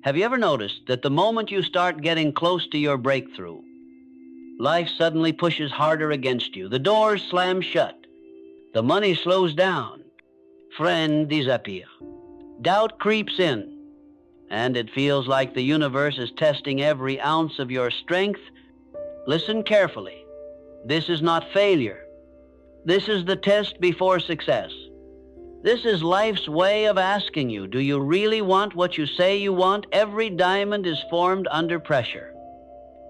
Have you ever noticed that the moment you start getting close to your breakthrough, life suddenly pushes harder against you? The doors slam shut. The money slows down. Friend disappear. Doubt creeps in, and it feels like the universe is testing every ounce of your strength. Listen carefully. This is not failure. This is the test before success. This is life's way of asking you, do you really want what you say you want? Every diamond is formed under pressure.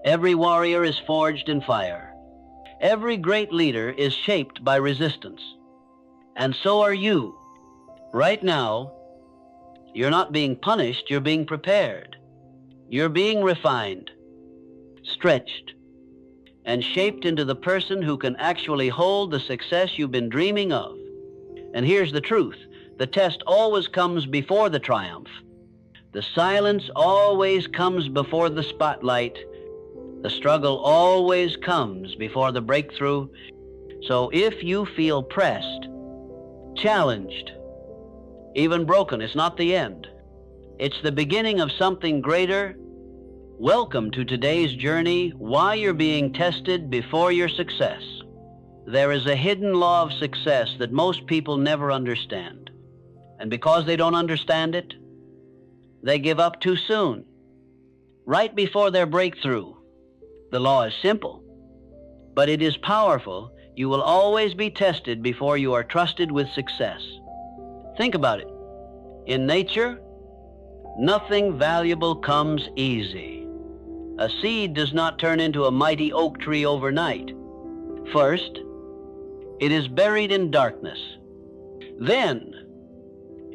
Every warrior is forged in fire. Every great leader is shaped by resistance. And so are you. Right now, you're not being punished, you're being prepared. You're being refined, stretched, and shaped into the person who can actually hold the success you've been dreaming of. And here's the truth. The test always comes before the triumph. The silence always comes before the spotlight. The struggle always comes before the breakthrough. So if you feel pressed, challenged, even broken, it's not the end. It's the beginning of something greater. Welcome to today's journey, why you're being tested before your success. There is a hidden law of success that most people never understand. And because they don't understand it, they give up too soon, right before their breakthrough. The law is simple, but it is powerful. You will always be tested before you are trusted with success. Think about it. In nature, nothing valuable comes easy. A seed does not turn into a mighty oak tree overnight. First, it is buried in darkness. Then,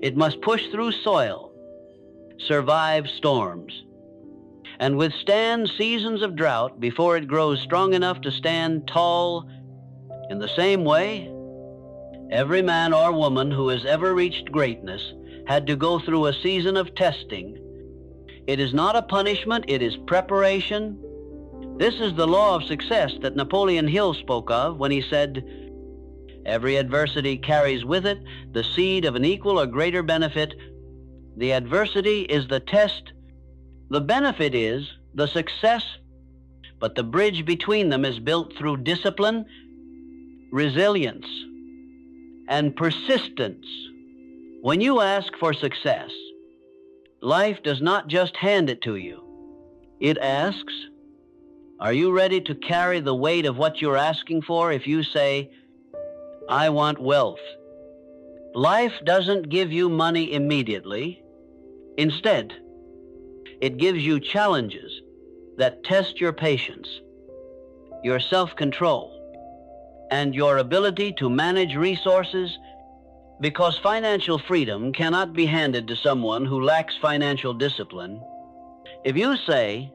it must push through soil, survive storms, and withstand seasons of drought before it grows strong enough to stand tall. In the same way, every man or woman who has ever reached greatness had to go through a season of testing. It is not a punishment, it is preparation. This is the law of success that Napoleon Hill spoke of when he said, every adversity carries with it the seed of an equal or greater benefit. The adversity is the test. The benefit is the success, but the bridge between them is built through discipline, resilience, and persistence. When you ask for success, life does not just hand it to you. It asks, are you ready to carry the weight of what you're asking for? If you say, I want wealth, life doesn't give you money immediately. Instead, it gives you challenges that test your patience, your self-control, and your ability to manage resources, because financial freedom cannot be handed to someone who lacks financial discipline. If you say,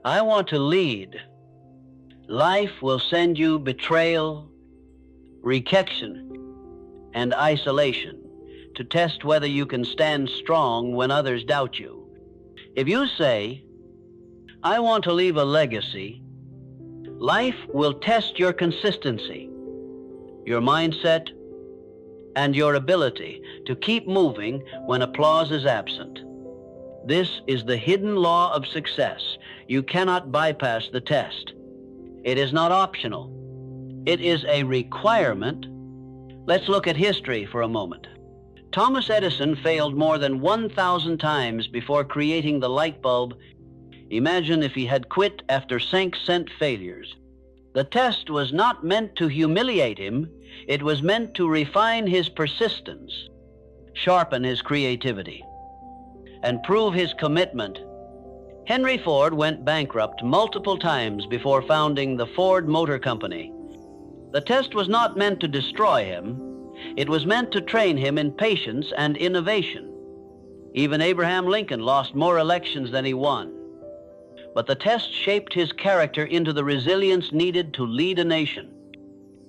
I want to lead, life will send you betrayal, rejection, and isolation to test whether you can stand strong when others doubt you. If you say, I want to leave a legacy, life will test your consistency, your mindset, and your ability to keep moving when applause is absent. This is the hidden law of success. You cannot bypass the test. It is not optional. It is a requirement. Let's look at history for a moment. Thomas Edison failed more than 1,000 times before creating the light bulb. Imagine if he had quit after 6 failures. The test was not meant to humiliate him. It was meant to refine his persistence, sharpen his creativity, and prove his commitment. Henry Ford went bankrupt multiple times before founding the Ford Motor Company. The test was not meant to destroy him. It was meant to train him in patience and innovation. Even Abraham Lincoln lost more elections than he won. But the test shaped his character into the resilience needed to lead a nation.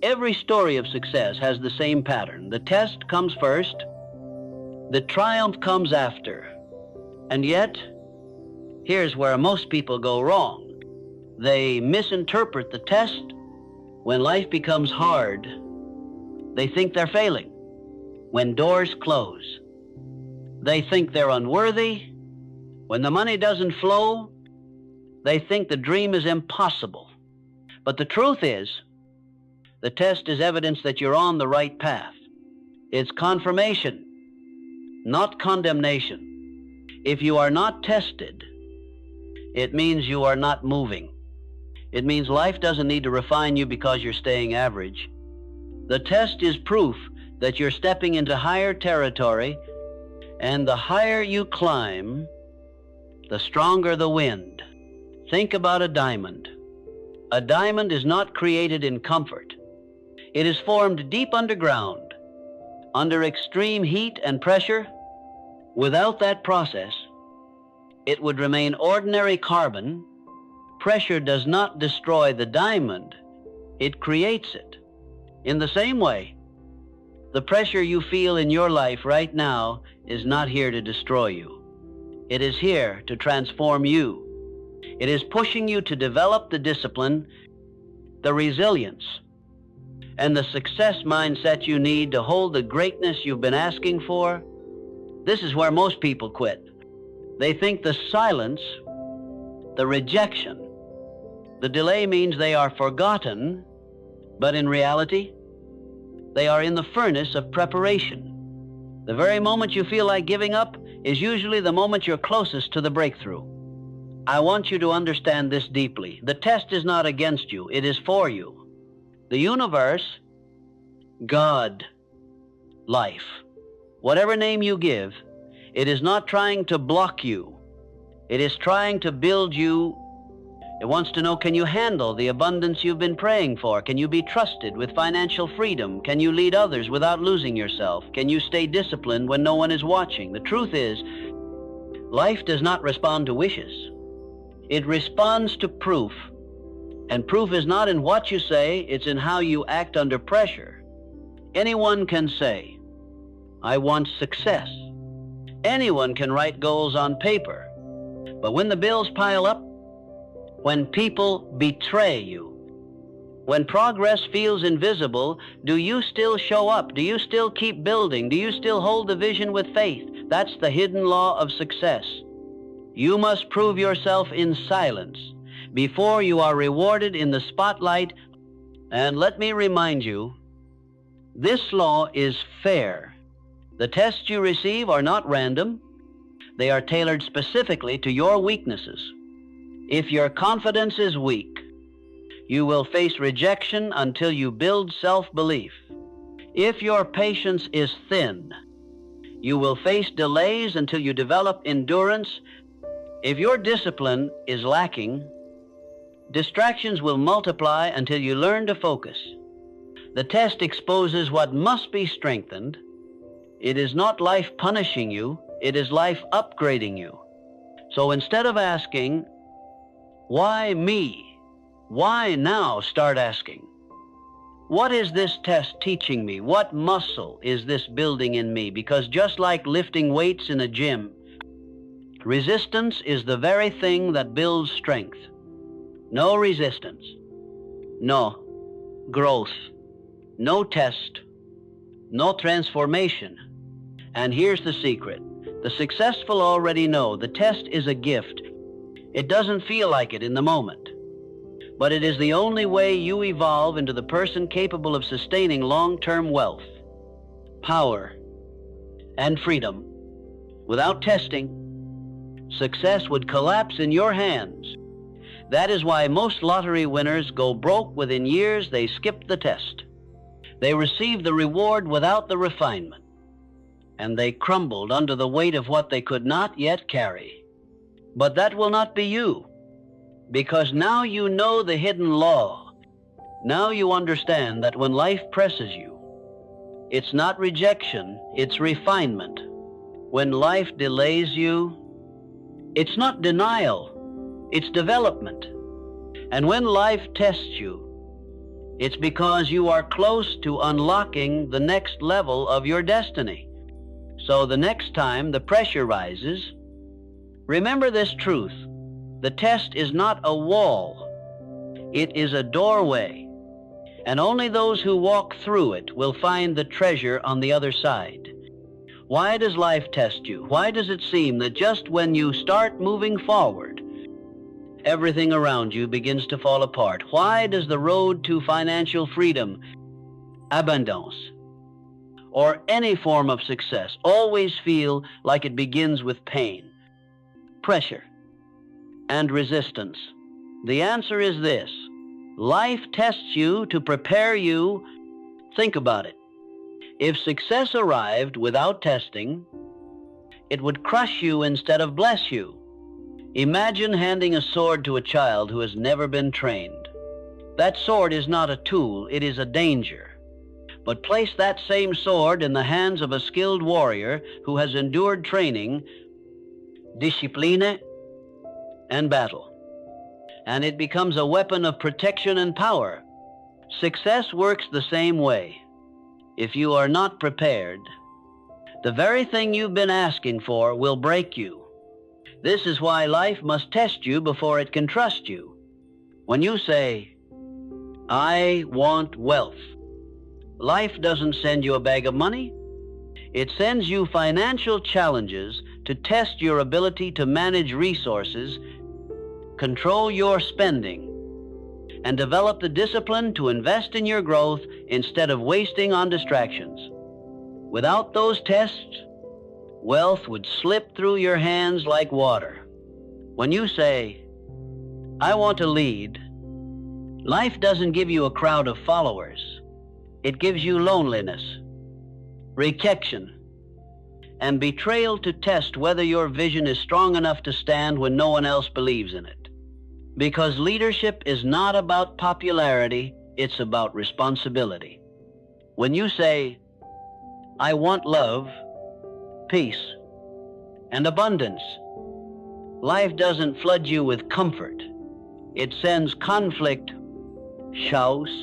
Every story of success has the same pattern. The test comes first, the triumph comes after. And yet, here's where most people go wrong. They misinterpret the test. When life becomes hard, they think they're failing. When doors close, they think they're unworthy. When the money doesn't flow, they think the dream is impossible. But the truth is, the test is evidence that you're on the right path. It's confirmation, not condemnation. If you are not tested, it means you are not moving. It means life doesn't need to refine you because you're staying average. The test is proof that you're stepping into higher territory, and the higher you climb, the stronger the wind. Think about a diamond. A diamond is not created in comfort. It is formed deep underground, under extreme heat and pressure. Without that process, it would remain ordinary carbon. Pressure does not destroy the diamond, it creates it. In the same way, the pressure you feel in your life right now is not here to destroy you. It is here to transform you. It is pushing you to develop the discipline, the resilience, and the success mindset you need to hold the greatness you've been asking for. This is where most people quit. They think the silence, the rejection, the delay means they are forgotten, but in reality, they are in the furnace of preparation. The very moment you feel like giving up is usually the moment you're closest to the breakthrough. I want you to understand this deeply. The test is not against you, it is for you. The universe, God, life, whatever name you give, it is not trying to block you. It is trying to build you. It wants to know, can you handle the abundance you've been praying for? Can you be trusted with financial freedom? Can you lead others without losing yourself? Can you stay disciplined when no one is watching? The truth is, life does not respond to wishes. It responds to proof. And proof is not in what you say, it's in how you act under pressure. Anyone can say, I want success. Anyone can write goals on paper. But when the bills pile up, when people betray you, when progress feels invisible, do you still show up? Do you still keep building? Do you still hold the vision with faith? That's the hidden law of success. You must prove yourself in silence before you are rewarded in the spotlight. And let me remind you, this law is fair. The tests you receive are not random. They are tailored specifically to your weaknesses. If your confidence is weak, you will face rejection until you build self-belief. If your patience is thin, you will face delays until you develop endurance. If your discipline is lacking, distractions will multiply until you learn to focus. The test exposes what must be strengthened. It is not life punishing you, it is life upgrading you. So instead of asking, why me? Why now? Start asking, what is this test teaching me? What muscle is this building in me? Because just like lifting weights in a gym, resistance is the very thing that builds strength. No resistance, no growth, no test, no transformation. And here's the secret. The successful already know the test is a gift. It doesn't feel like it in the moment, but it is the only way you evolve into the person capable of sustaining long-term wealth, power, and freedom. Without testing, success would collapse in your hands. That is why most lottery winners go broke within years. They skip the test. They received the reward without the refinement, and they crumbled under the weight of what they could not yet carry. But that will not be you, because now you know the hidden law. Now you understand that when life presses you, it's not rejection, it's refinement. When life delays you, it's not denial, it's development. And when life tests you, it's because you are close to unlocking the next level of your destiny. So the next time the pressure rises, remember this truth. The test is not a wall. It is a doorway. And only those who walk through it will find the treasure on the other side. Why does life test you? Why does it seem that just when you start moving forward, everything around you begins to fall apart? Why does the road to financial freedom, abundance, or any form of success always feel like it begins with pain, pressure, and resistance? The answer is this: life tests you to prepare you. Think about it. If success arrived without testing, it would crush you instead of bless you. Imagine handing a sword to a child who has never been trained. That sword is not a tool, it is a danger. But place that same sword in the hands of a skilled warrior who has endured training, discipline, and battle, and it becomes a weapon of protection and power. Success works the same way. If you are not prepared, the very thing you've been asking for will break you. This is why life must test you before it can trust you. When you say, "I want wealth," life doesn't send you a bag of money. It sends you financial challenges to test your ability to manage resources, control your spending, and develop the discipline to invest in your growth instead of wasting on distractions. Without those tests, wealth would slip through your hands like water. When you say, "I want to lead," life doesn't give you a crowd of followers. It gives you loneliness, rejection, and betrayal to test whether your vision is strong enough to stand when no one else believes in it. Because leadership is not about popularity, it's about responsibility. When you say, "I want love, peace, and abundance," life doesn't flood you with comfort. It sends conflict, shouts,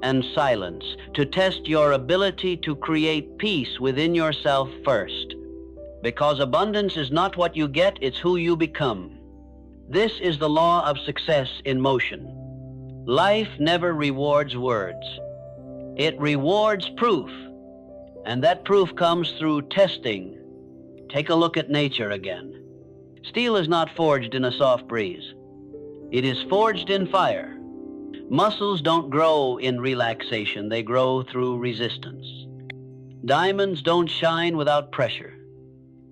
and silence to test your ability to create peace within yourself first. Because abundance is not what you get, it's who you become. This is the law of success in motion. Life never rewards words. It rewards proof, and that proof comes through testing. Take a look at nature again. Steel is not forged in a soft breeze. It is forged in fire. Muscles don't grow in relaxation, they grow through resistance. Diamonds don't shine without pressure.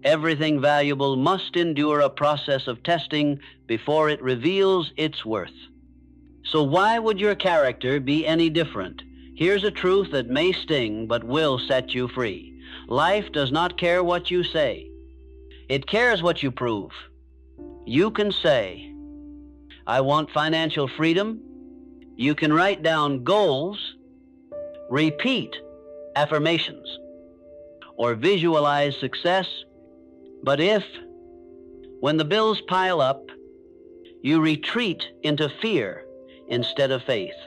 Everything valuable must endure a process of testing before it reveals its worth. So why would your character be any different? Here's a truth that may sting but will set you free. Life does not care what you say. It cares what you prove. You can say, "I want financial freedom." You can write down goals, repeat affirmations, or visualize success. But if, when the bills pile up, you retreat into fear instead of faith,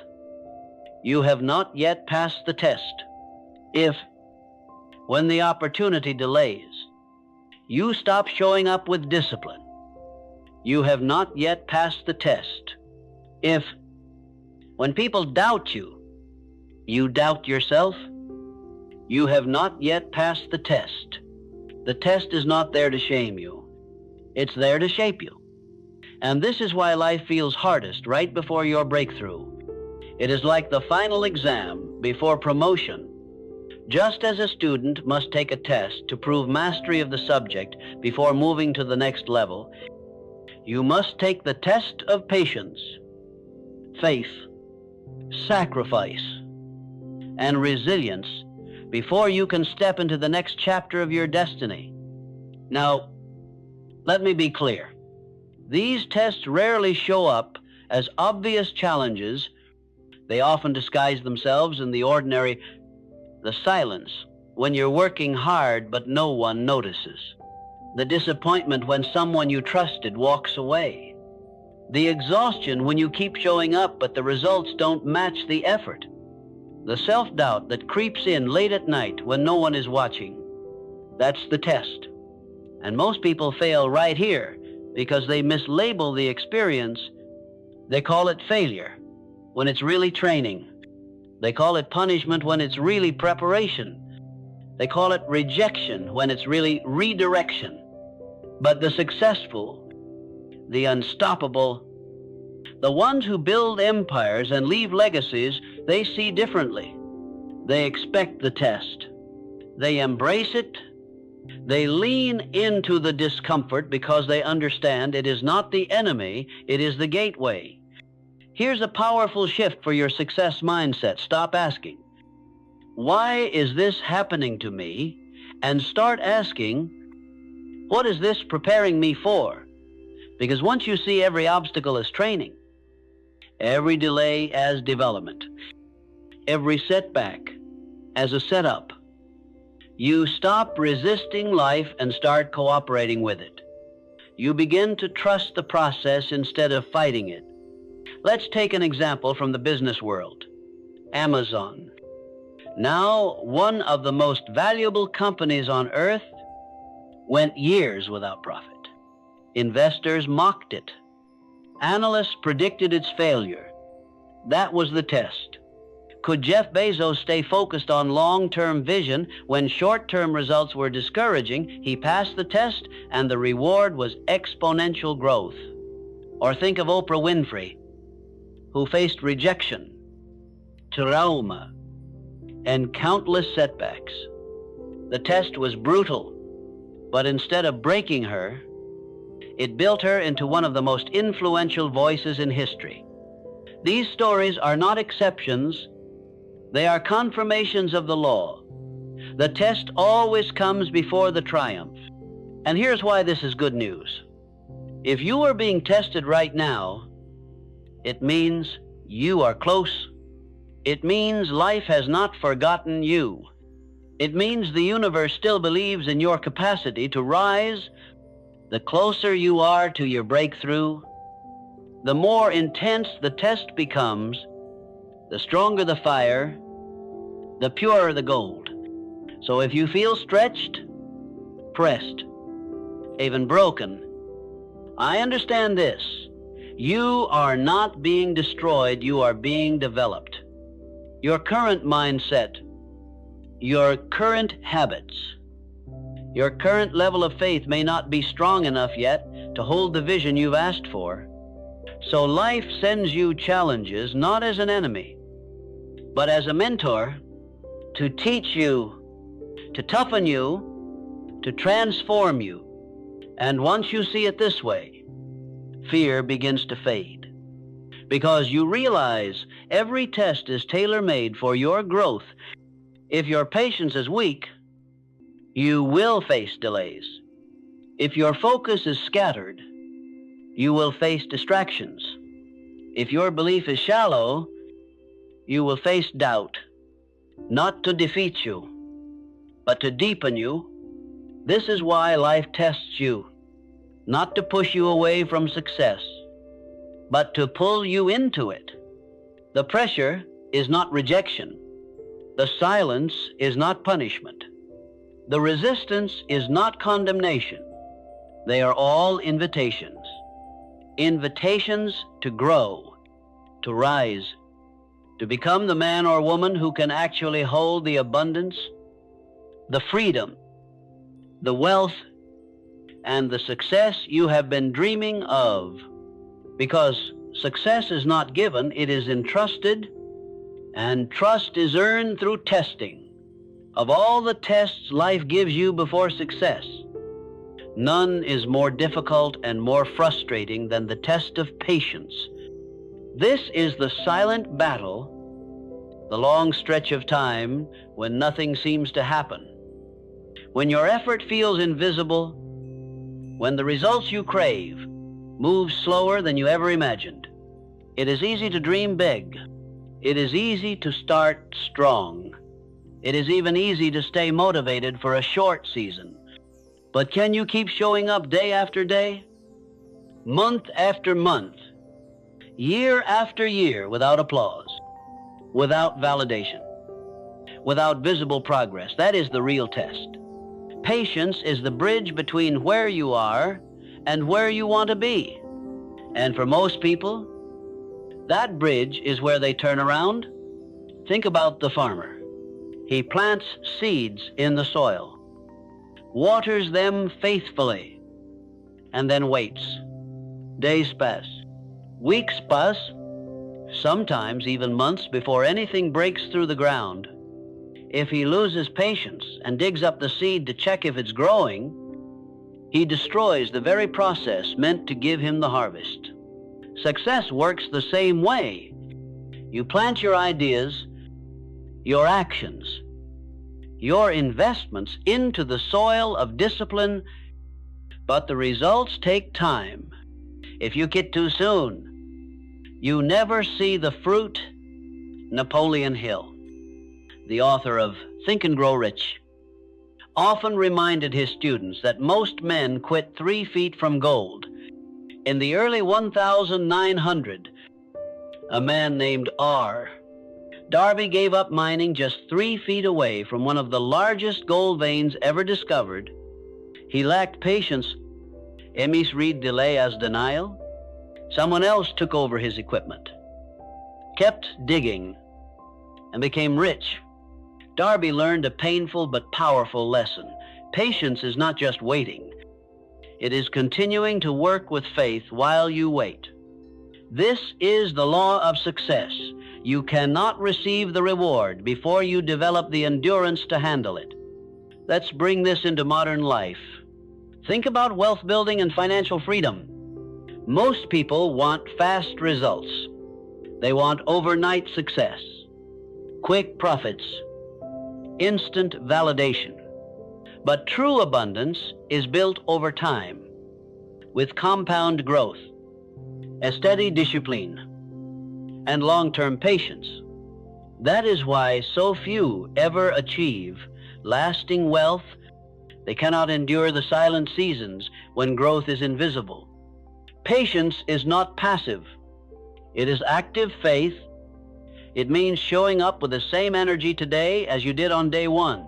you have not yet passed the test. If, when the opportunity delays, you stop showing up with discipline, you have not yet passed the test. If, when people doubt you, you doubt yourself, you have not yet passed the test. The test is not there to shame you. It's there to shape you. And this is why life feels hardest right before your breakthrough. It is like the final exam before promotion. Just as a student must take a test to prove mastery of the subject before moving to the next level, you must take the test of patience, faith, sacrifice, and resilience before you can step into the next chapter of your destiny. Now, let me be clear. These tests rarely show up as obvious challenges. They often disguise themselves in the ordinary, the silence, when you're working hard but no one notices. The disappointment when someone you trusted walks away. The exhaustion when you keep showing up but the results don't match the effort. The self-doubt that creeps in late at night when no one is watching. That's the test. And most people fail right here because they mislabel the experience. They call it failure when it's really training. They call it punishment when it's really preparation. They call it rejection when it's really redirection. But the successful, the unstoppable, the ones who build empires and leave legacies, they see differently. They expect the test. They embrace it. They lean into the discomfort because they understand it is not the enemy, it is the gateway. Here's a powerful shift for your success mindset. Stop asking, why is this happening to me? And start asking, what is this preparing me for? Because once you see every obstacle as training, every delay as development, every setback as a setup, you stop resisting life and start cooperating with it. You begin to trust the process instead of fighting it. Let's take an example from the business world. Amazon. Now one of the most valuable companies on earth went years without profit. Investors mocked it. Analysts predicted its failure. That was the test. Could Jeff Bezos stay focused on long-term vision when short-term results were discouraging? He passed the test, and the reward was exponential growth. Or think of Oprah Winfrey, who faced rejection, trauma, and countless setbacks. The test was brutal, but instead of breaking her, it built her into one of the most influential voices in history. These stories are not exceptions. They are confirmations of the law. The test always comes before the triumph. And here's why this is good news. If you are being tested right now, it means you are close. It means life has not forgotten you. It means the universe still believes in your capacity to rise. The closer you are to your breakthrough, the more intense the test becomes, the stronger the fire, the purer the gold. So if you feel stretched, pressed, even broken, I understand this. You are not being destroyed, you are being developed. Your current mindset, your current habits, your current level of faith may not be strong enough yet to hold the vision you've asked for. So life sends you challenges not as an enemy, but as a mentor to teach you, to toughen you, to transform you. And once you see it this way, fear begins to fade. Because you realize every test is tailor-made for your growth. If your patience is weak, you will face delays. If your focus is scattered, you will face distractions. If your belief is shallow, you will face doubt. Not to defeat you, but to deepen you. This is why life tests you, not to push you away from success, but to pull you into it. The pressure is not rejection. The silence is not punishment. The resistance is not condemnation. They are all invitations. Invitations to grow, to rise, to become the man or woman who can actually hold the abundance, the freedom, the wealth, and the success you have been dreaming of. Because success is not given, it is entrusted, and trust is earned through testing. Of all the tests life gives you before success, none is more difficult and more frustrating than the test of patience. This is the silent battle, the long stretch of time when nothing seems to happen. When your effort feels invisible, when the results you crave move slower than you ever imagined. It is easy to dream big. It is easy to start strong. It is even easy to stay motivated for a short season. But can you keep showing up day after day, month after month, year after year without applause, without validation, without visible progress? That is the real test. Patience is the bridge between where you are and where you want to be. And for most people, that bridge is where they turn around. Think about the farmer. He plants seeds in the soil, waters them faithfully, and then waits. Days pass, weeks pass, sometimes even months before anything breaks through the ground. If he loses patience and digs up the seed to check if it's growing, he destroys the very process meant to give him the harvest. Success works the same way. You plant your ideas, your actions, your investments into the soil of discipline, but the results take time. If you quit too soon, you never see the fruit. Napoleon Hill, the author of Think and Grow Rich, often reminded his students that most men quit 3 feet from gold. In the early 1900, a man named Darby gave up mining just 3 feet away from one of the largest gold veins ever discovered. He lacked patience. Emis read delay as denial. Someone else took over his equipment, kept digging, and became rich. Darby learned a painful but powerful lesson. Patience is not just waiting. It is continuing to work with faith while you wait. This is the law of success. You cannot receive the reward before you develop the endurance to handle it. Let's bring this into modern life. Think about wealth building and financial freedom. Most people want fast results. They want overnight success, quick profits, instant validation. But true abundance is built over time, with compound growth, a steady discipline, and long-term patience. That is why so few ever achieve lasting wealth. They cannot endure the silent seasons when growth is invisible. Patience is not passive. It is active faith. It means showing up with the same energy today as you did on day one,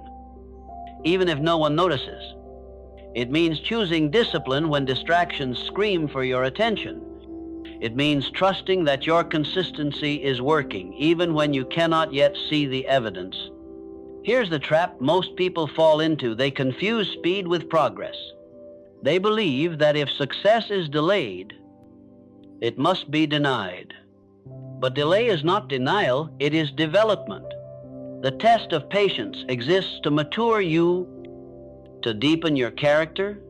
even if no one notices. It means choosing discipline when distractions scream for your attention. It means trusting that your consistency is working, even when you cannot yet see the evidence. Here's the trap most people fall into. They confuse speed with progress. They believe that if success is delayed, it must be denied. But delay is not denial, it is development. The test of patience exists to mature you, to deepen your character,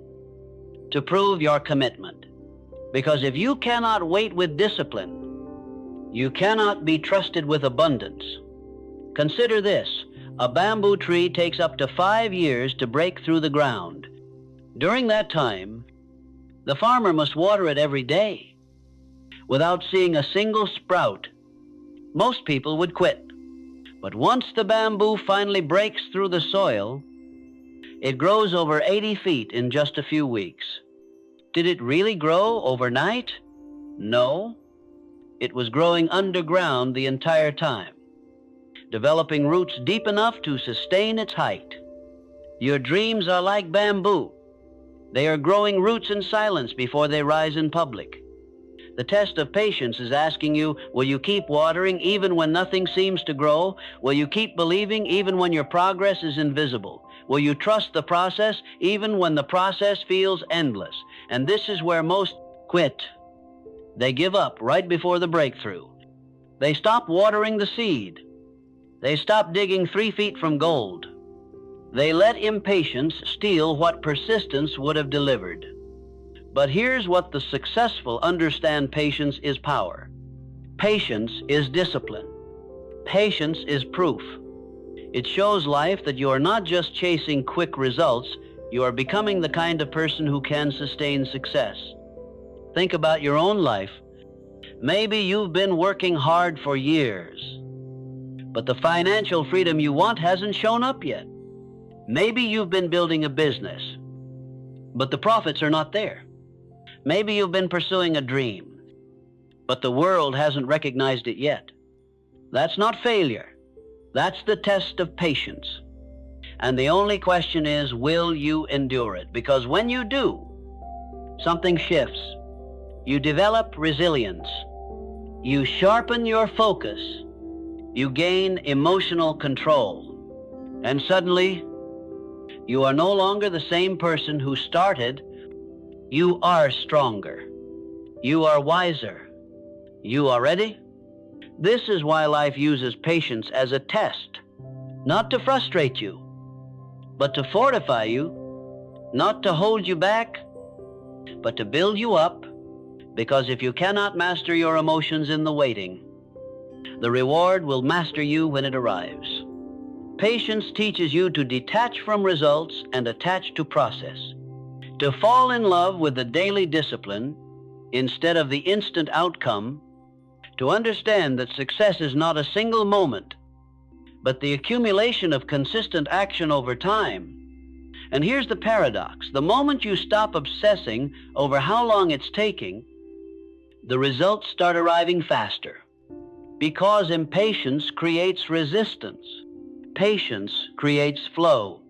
to prove your commitment. Because if you cannot wait with discipline, you cannot be trusted with abundance. Consider this: a bamboo tree takes up to 5 years to break through the ground. During that time, the farmer must water it every day. Without seeing a single sprout, most people would quit. But once the bamboo finally breaks through the soil, it grows over 80 feet in just a few weeks. Did it really grow overnight? No. It was growing underground the entire time, developing roots deep enough to sustain its height. Your dreams are like bamboo. They are growing roots in silence before they rise in public. The test of patience is asking you, will you keep watering even when nothing seems to grow? Will you keep believing even when your progress is invisible? Will you trust the process even when the process feels endless? And this is where most quit. They give up right before the breakthrough. They stop watering the seed. They stop digging 3 feet from gold. They let impatience steal what persistence would have delivered. But here's what the successful understand: patience is power. Patience is discipline. Patience is proof. It shows life that you are not just chasing quick results, you are becoming the kind of person who can sustain success. Think about your own life. Maybe you've been working hard for years, but the financial freedom you want hasn't shown up yet. Maybe you've been building a business, but the profits are not there. Maybe you've been pursuing a dream, but the world hasn't recognized it yet. That's not failure. That's the test of patience. And the only question is, will you endure it? Because when you do, something shifts. You develop resilience. You sharpen your focus. You gain emotional control. And suddenly, you are no longer the same person who started. You are stronger. You are wiser. You are ready? This is why life uses patience as a test, not to frustrate you, but to fortify you, not to hold you back, but to build you up, because if you cannot master your emotions in the waiting, the reward will master you when it arrives. Patience teaches you to detach from results and attach to process, to fall in love with the daily discipline instead of the instant outcome, to understand that success is not a single moment, but the accumulation of consistent action over time. And here's the paradox. The moment you stop obsessing over how long it's taking, the results start arriving faster. Because impatience creates resistance. Patience creates flow.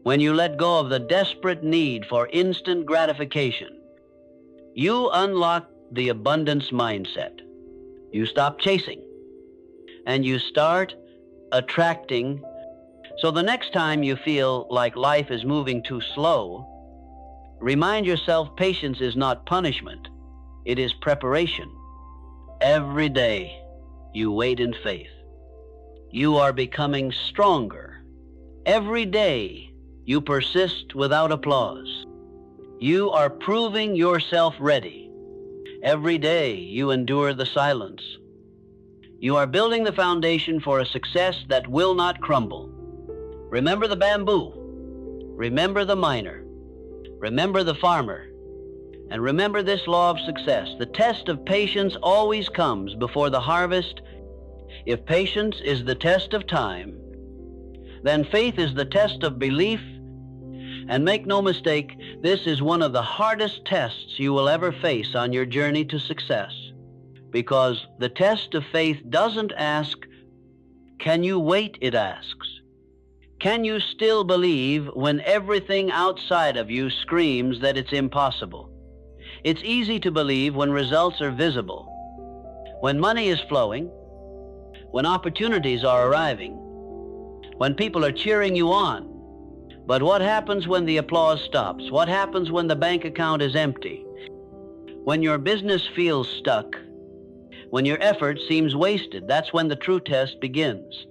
When you let go of the desperate need for instant gratification, you unlock the abundance mindset. You stop chasing, and you start attracting. So the next time you feel like life is moving too slow, remind yourself patience is not punishment, it is preparation. Every day you wait in faith. You are becoming stronger. Every day you persist without applause. You are proving yourself ready. Every day you endure the silence. You are building the foundation for a success that will not crumble. Remember the bamboo. Remember the miner. Remember the farmer. And remember this law of success. The test of patience always comes before the harvest. If patience is the test of time, then faith is the test of belief. And make no mistake, this is one of the hardest tests you will ever face on your journey to success. Because the test of faith doesn't ask, can you wait? It asks, can you still believe when everything outside of you screams that it's impossible? It's easy to believe when results are visible, when money is flowing, when opportunities are arriving, when people are cheering you on. But what happens when the applause stops? What happens when the bank account is empty? When your business feels stuck? When your effort seems wasted? That's when the true test begins.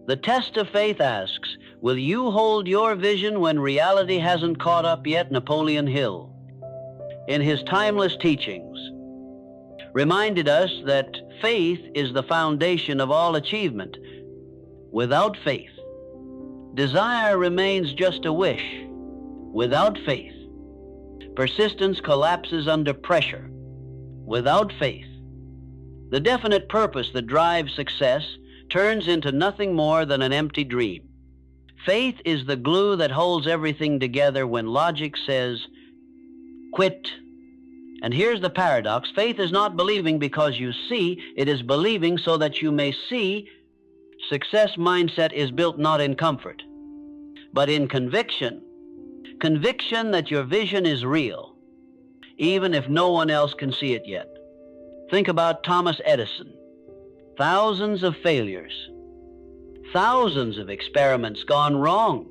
The test of faith asks, will you hold your vision when reality hasn't caught up yet? Napoleon Hill, in his timeless teachings, reminded us that faith is the foundation of all achievement. Without faith, desire remains just a wish. Without faith, persistence collapses under pressure. Without faith, the definite purpose that drives success turns into nothing more than an empty dream. Faith is the glue that holds everything together when logic says, quit. And here's the paradox. Faith is not believing because you see, it is believing so that you may see. Success mindset is built not in comfort, but in conviction. Conviction that your vision is real, even if no one else can see it yet. Think about Thomas Edison. Thousands of failures, thousands of experiments gone wrong,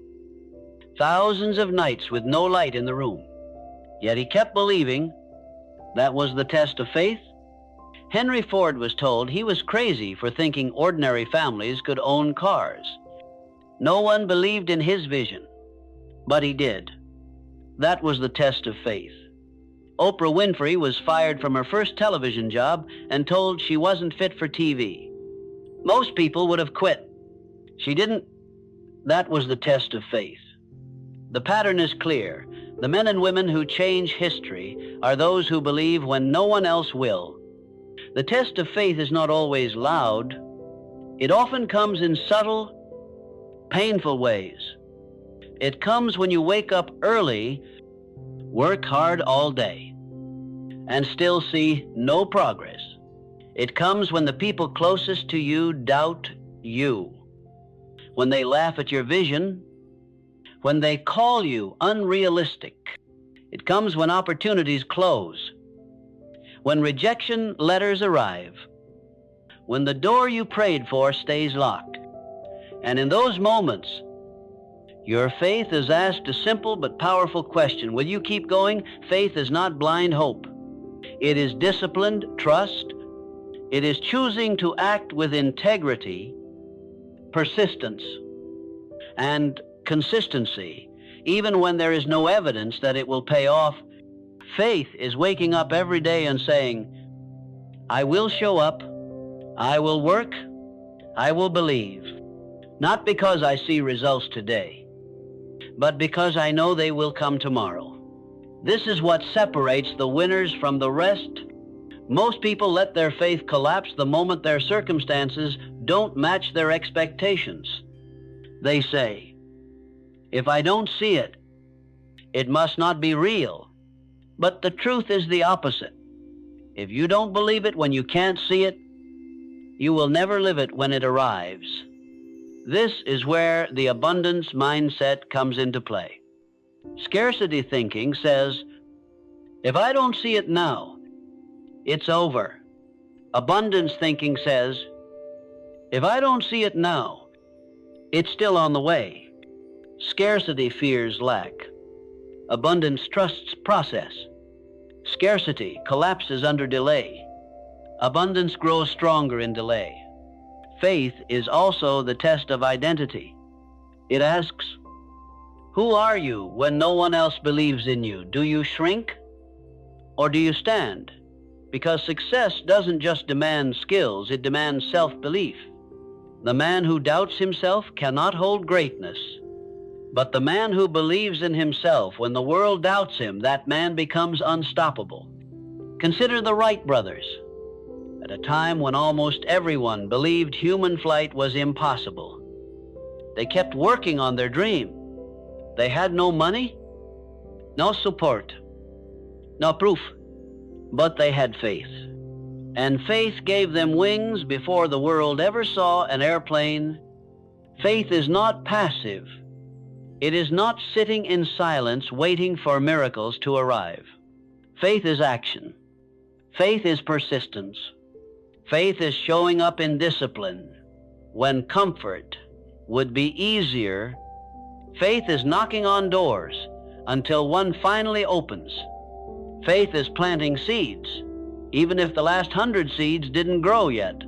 thousands of nights with no light in the room. Yet he kept believing. That was the test of faith. Henry Ford was told he was crazy for thinking ordinary families could own cars. No one believed in his vision, but he did. That was the test of faith. Oprah Winfrey was fired from her first television job and told she wasn't fit for TV. Most people would have quit. She didn't. That was the test of faith. The pattern is clear. The men and women who change history are those who believe when no one else will. The test of faith is not always loud. It often comes in subtle, painful ways. It comes when you wake up early, work hard all day, and still see no progress. It comes when the people closest to you doubt you, when they laugh at your vision, when they call you unrealistic. It comes when opportunities close, when rejection letters arrive, when the door you prayed for stays locked. And in those moments, Your faith is asked a simple but powerful question. Will you keep going? Faith is not blind hope. It is disciplined trust. It is choosing to act with integrity, persistence, and consistency, even when there is no evidence that it will pay off. Faith is waking up every day and saying, I will show up, I will work, I will believe, not because I see results today, but because I know they will come tomorrow. This is what separates the winners from the rest. Most people let their faith collapse the moment their circumstances don't match their expectations. They say, if I don't see it, it must not be real. But the truth is the opposite. If you don't believe it when you can't see it, you will never live it when it arrives. This is where the abundance mindset comes into play. Scarcity thinking says, if I don't see it now, it's over. Abundance thinking says, if I don't see it now, it's still on the way. Scarcity fears lack. Abundance trusts process. Scarcity collapses under delay. Abundance grows stronger in delay. Faith is also the test of identity. It asks, who are you when no one else believes in you? Do you shrink or do you stand? Because success doesn't just demand skills, it demands self-belief. The man who doubts himself cannot hold greatness. But the man who believes in himself, when the world doubts him, that man becomes unstoppable. Consider the Wright brothers. At a time when almost everyone believed human flight was impossible, they kept working on their dream. They had no money, no support, no proof, but they had faith. And faith gave them wings before the world ever saw an airplane. Faith is not passive. It is not sitting in silence waiting for miracles to arrive. Faith is action. Faith is persistence. Faith is showing up in discipline when comfort would be easier. Faith is knocking on doors until one finally opens. Faith is planting seeds, even if the last 100 seeds didn't grow yet.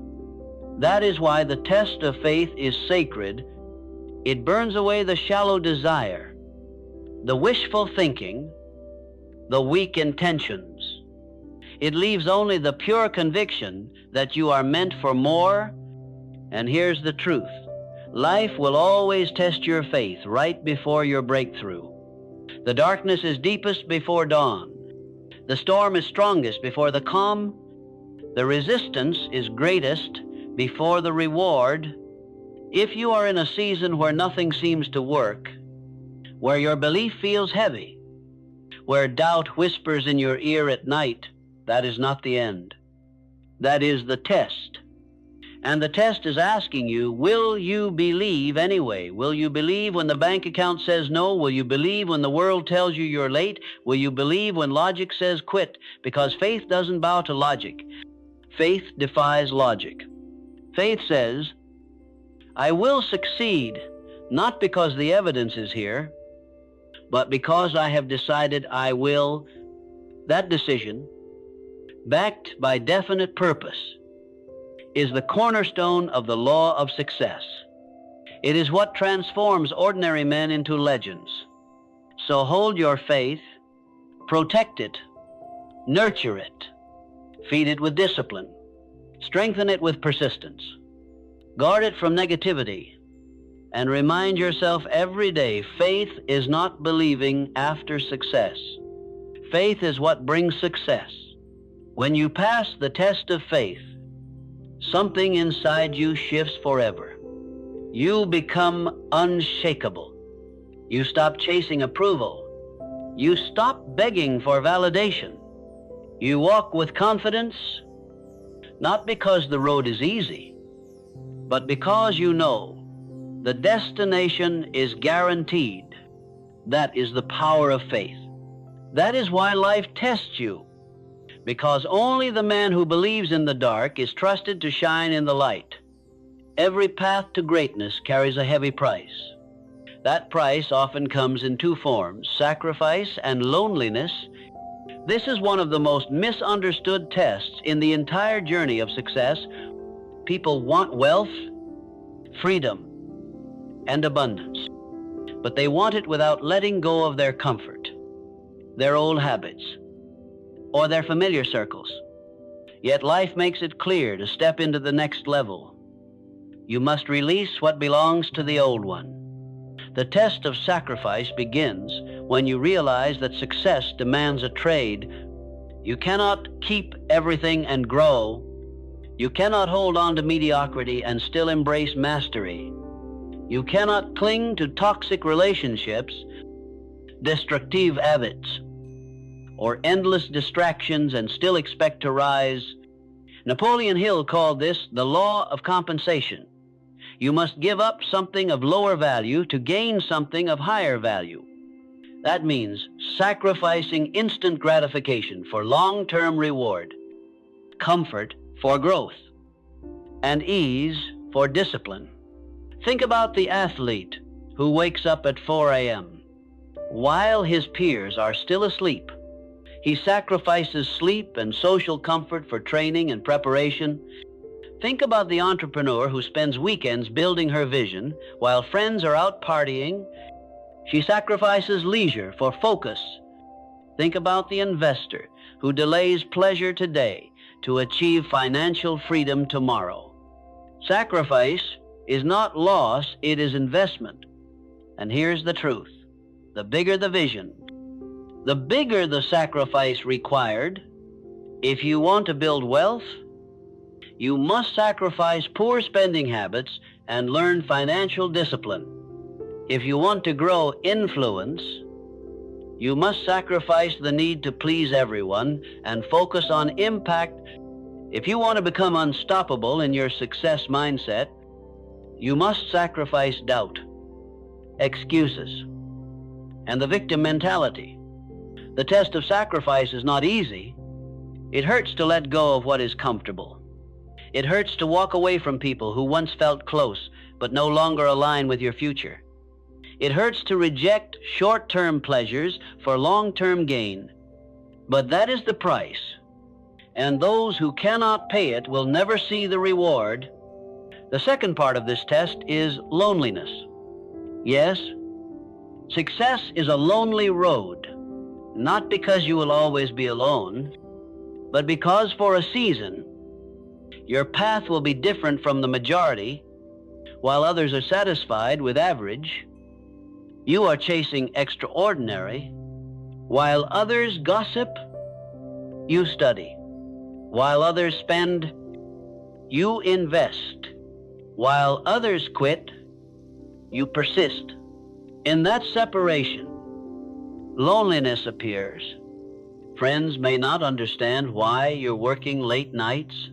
That is why the test of faith is sacred. It burns away the shallow desire, the wishful thinking, the weak intentions. It leaves only the pure conviction that you are meant for more. And here's the truth. Life will always test your faith right before your breakthrough. The darkness is deepest before dawn. The storm is strongest before the calm. The resistance is greatest before the reward. If you are in a season where nothing seems to work, where your belief feels heavy, where doubt whispers in your ear at night, that is not the end. That is the test. And the test is asking you, will you believe anyway? Will you believe when the bank account says no? Will you believe when the world tells you you're late? Will you believe when logic says quit? Because faith doesn't bow to logic. Faith defies logic. Faith says, I will succeed, not because the evidence is here, but because I have decided I will. That decision, backed by definite purpose, is the cornerstone of the law of success. It is what transforms ordinary men into legends. So hold your faith, protect it, nurture it, feed it with discipline, strengthen it with persistence, guard it from negativity, and remind yourself every day, faith is not believing after success. Faith is what brings success. When you pass the test of faith, something inside you shifts forever. You become unshakable. You stop chasing approval. You stop begging for validation. You walk with confidence, not because the road is easy, but because you know the destination is guaranteed. That is the power of faith. That is why life tests you, because only the man who believes in the dark is trusted to shine in the light. Every path to greatness carries a heavy price. That price often comes in two forms, sacrifice and loneliness. This is one of the most misunderstood tests in the entire journey of success. People want wealth, freedom, and abundance, but they want it without letting go of their comfort, their old habits, or their familiar circles. Yet life makes it clear to step into the next level. You must release what belongs to the old one. The test of sacrifice begins when you realize that success demands a trade. You cannot keep everything and grow. You cannot hold on to mediocrity and still embrace mastery. You cannot cling to toxic relationships, destructive habits, or endless distractions and still expect to rise. Napoleon Hill called this the law of compensation. You must give up something of lower value to gain something of higher value. That means sacrificing instant gratification for long-term reward, comfort for growth, and ease for discipline. Think about the athlete who wakes up at 4 a.m. while his peers are still asleep. He sacrifices sleep and social comfort for training and preparation. Think about the entrepreneur who spends weekends building her vision while friends are out partying. She sacrifices leisure for focus. Think about the investor who delays pleasure today to achieve financial freedom tomorrow. Sacrifice is not loss, it is investment. And here's the truth. The bigger the vision, the bigger the sacrifice required. If you want to build wealth, you must sacrifice poor spending habits and learn financial discipline. If you want to grow influence, you must sacrifice the need to please everyone and focus on impact. If you want to become unstoppable in your success mindset, you must sacrifice doubt, excuses, and the victim mentality. The test of sacrifice is not easy. It hurts to let go of what is comfortable. It hurts to walk away from people who once felt close but no longer align with your future. It hurts to reject short-term pleasures for long-term gain. But that is the price, and those who cannot pay it will never see the reward. The second part of this test is loneliness. Yes, success is a lonely road, not because you will always be alone, but because for a season, your path will be different from the majority. While others are satisfied with average, you are chasing extraordinary. While others gossip, you study. While others spend, you invest. While others quit, you persist. In that separation, loneliness appears. Friends may not understand why you're working late nights.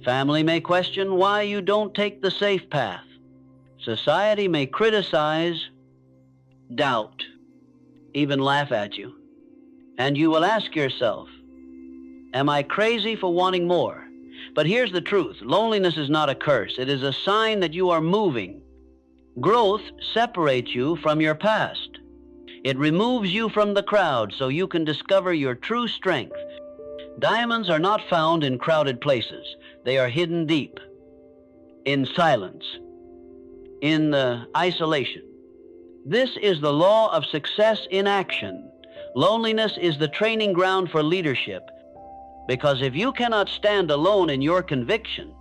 Family may question why you don't take the safe path. Society may criticize, doubt, even laugh at you. And you will ask yourself, am I crazy for wanting more? But here's the truth. Loneliness is not a curse. It is a sign that you are moving. Growth separates you from your past. It removes you from the crowd so you can discover your true strength. Diamonds are not found in crowded places. They are hidden deep, in silence, in isolation. This is the law of success in action. Loneliness is the training ground for leadership, because if you cannot stand alone in your conviction,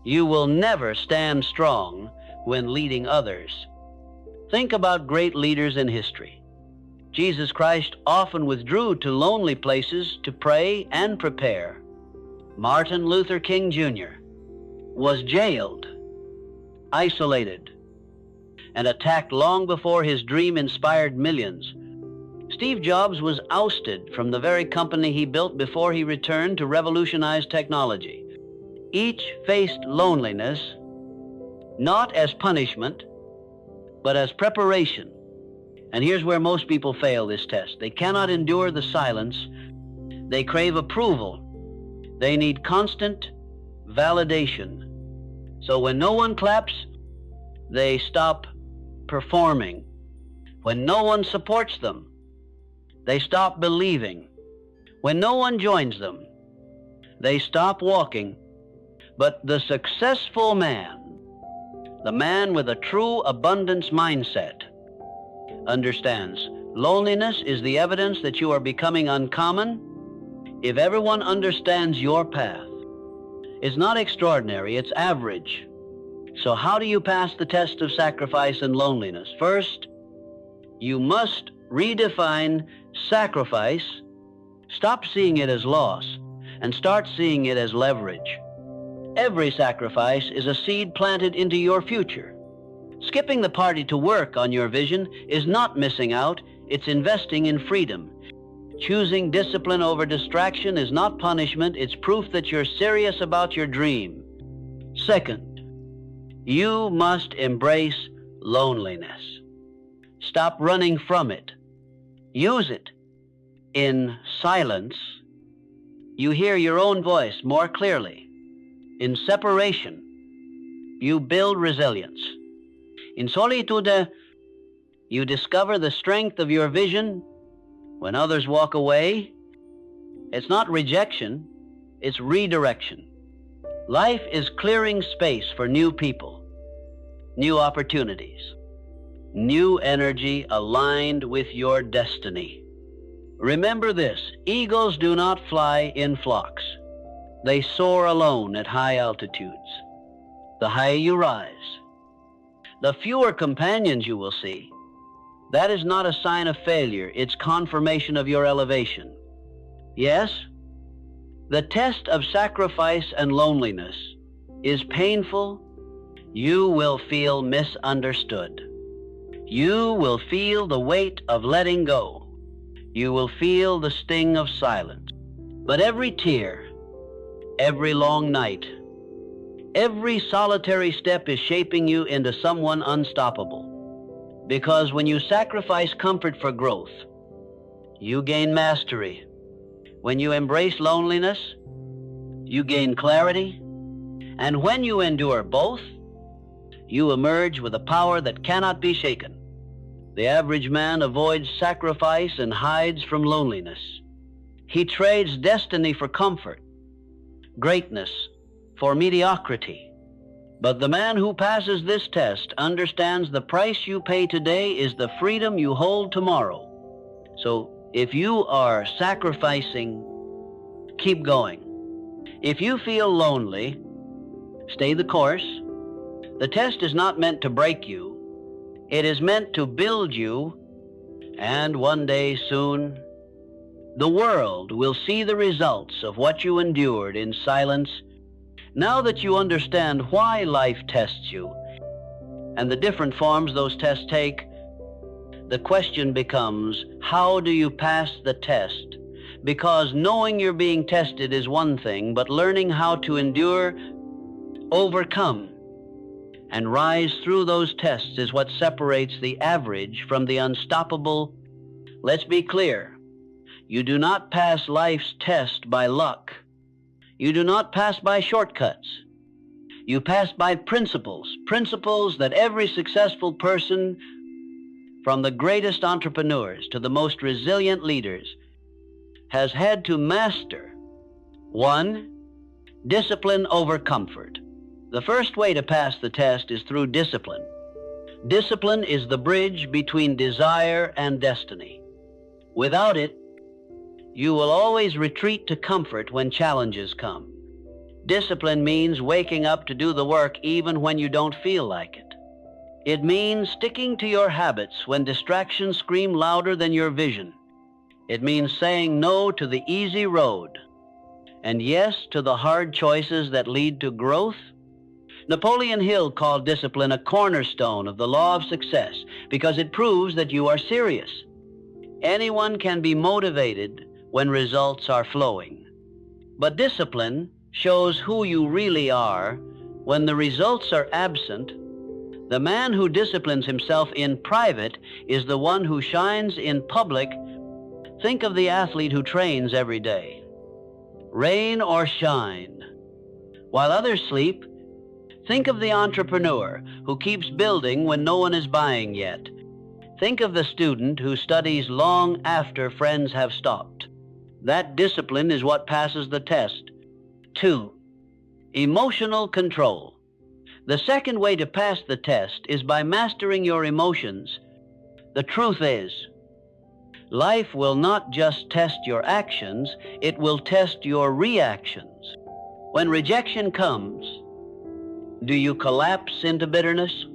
you will never stand strong when leading others. Think about great leaders in history. Jesus Christ often withdrew to lonely places to pray and prepare. Martin Luther King Jr. was jailed, isolated, and attacked long before his dream inspired millions. Steve Jobs was ousted from the very company he built before he returned to revolutionize technology. Each faced loneliness, not as punishment, but as preparation. And here's where most people fail this test. They cannot endure the silence. They crave approval. They need constant validation. So when no one claps, they stop performing. When no one supports them, they stop believing. When no one joins them, they stop walking. But the successful man, the man with a true abundance mindset, understands loneliness is the evidence that you are becoming uncommon. If everyone understands your path, it's not extraordinary, it's average. So how do you pass the test of sacrifice and loneliness? First, you must redefine sacrifice, stop seeing it as loss, and start seeing it as leverage. Every sacrifice is a seed planted into your future. Skipping the party to work on your vision is not missing out, it's investing in freedom. Choosing discipline over distraction is not punishment, it's proof that you're serious about your dream. Second, you must embrace loneliness. Stop running from it. Use it. In silence, you hear your own voice more clearly. In separation, you build resilience. In solitude, you discover the strength of your vision. When others walk away, it's not rejection, it's redirection. Life is clearing space for new people, new opportunities, new energy aligned with your destiny. Remember this, eagles do not fly in flocks. They soar alone at high altitudes. The higher you rise, the fewer companions you will see. That is not a sign of failure, it's confirmation of your elevation. Yes, the test of sacrifice and loneliness is painful. You will feel misunderstood. You will feel the weight of letting go. You will feel the sting of silence. But every tear, every long night, every solitary step is shaping you into someone unstoppable. Because when you sacrifice comfort for growth, you gain mastery. When you embrace loneliness, you gain clarity. And when you endure both, you emerge with a power that cannot be shaken. The average man avoids sacrifice and hides from loneliness. He trades destiny for comfort, greatness for mediocrity. But the man who passes this test understands the price you pay today is the freedom you hold tomorrow. So if you are sacrificing, keep going. If you feel lonely, stay the course. The test is not meant to break you. It is meant to build you, and one day soon, the world will see the results of what you endured in silence. Now that you understand why life tests you and the different forms those tests take, the question becomes, how do you pass the test? Because knowing you're being tested is one thing, but learning how to endure, overcome, and rise through those tests is what separates the average from the unstoppable. Let's be clear. You do not pass life's test by luck. You do not pass by shortcuts. You pass by principles that every successful person, from the greatest entrepreneurs to the most resilient leaders, has had to master. 1, discipline over comfort. The first way to pass the test is through discipline. Discipline is the bridge between desire and destiny. Without it, you will always retreat to comfort when challenges come. Discipline means waking up to do the work even when you don't feel like it. It means sticking to your habits when distractions scream louder than your vision. It means saying no to the easy road and yes to the hard choices that lead to growth. Napoleon Hill called discipline a cornerstone of the law of success because it proves that you are serious. Anyone can be motivated when results are flowing. But discipline shows who you really are when the results are absent. The man who disciplines himself in private is the one who shines in public. Think of the athlete who trains every day. Rain or shine. While others sleep, Think of the entrepreneur who keeps building when no one is buying yet. Think of the student who studies long after friends have stopped. That discipline is what passes the test. 2. Emotional control. The second way to pass the test is by mastering your emotions. The truth is, life will not just test your actions, it will test your reactions. When rejection comes, do you collapse into bitterness?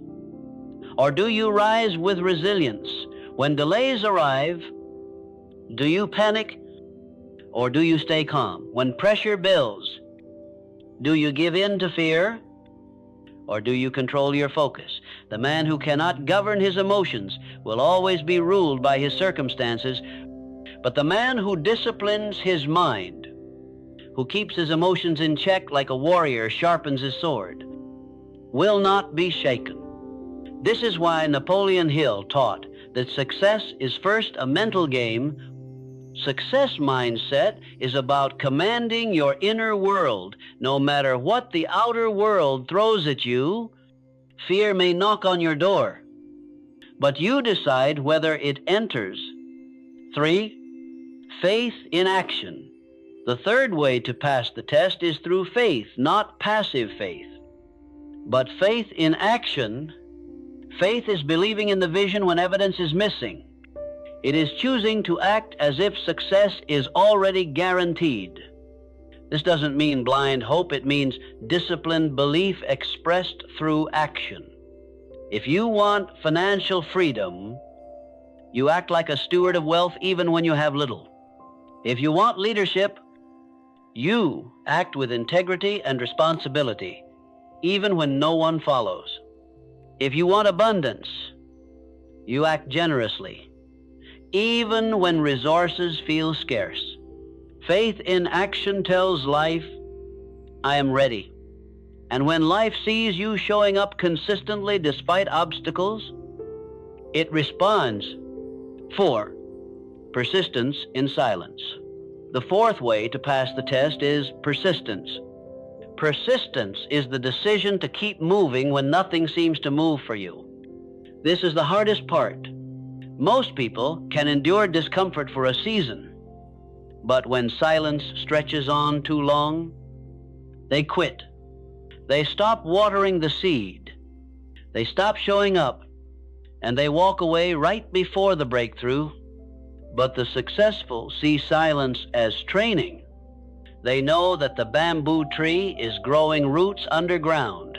Or do you rise with resilience? When delays arrive, do you panic or do you stay calm? When pressure builds, do you give in to fear or do you control your focus? The man who cannot govern his emotions will always be ruled by his circumstances, but the man who disciplines his mind, who keeps his emotions in check like a warrior sharpens his sword, will not be shaken. This is why Napoleon Hill taught that success is first a mental game. Success mindset is about commanding your inner world. No matter what the outer world throws at you, fear may knock on your door, but you decide whether it enters. 3. Faith in action. The third way to pass the test is through faith, not passive faith, but faith in action. Faith is believing in the vision when evidence is missing. It is choosing to act as if success is already guaranteed. This doesn't mean blind hope, it means disciplined belief expressed through action. If you want financial freedom, you act like a steward of wealth even when you have little. If you want leadership, you act with integrity and responsibility, even when no one follows. If you want abundance, you act generously, even when resources feel scarce. Faith in action tells life, I am ready. And when life sees you showing up consistently despite obstacles, it responds. 4. Persistence in silence. The fourth way to pass the test is persistence. Persistence is the decision to keep moving when nothing seems to move for you. This is the hardest part. Most people can endure discomfort for a season, but when silence stretches on too long, they quit. They stop watering the seed. They stop showing up, and they walk away right before the breakthrough. But the successful see silence as training. They know that the bamboo tree is growing roots underground,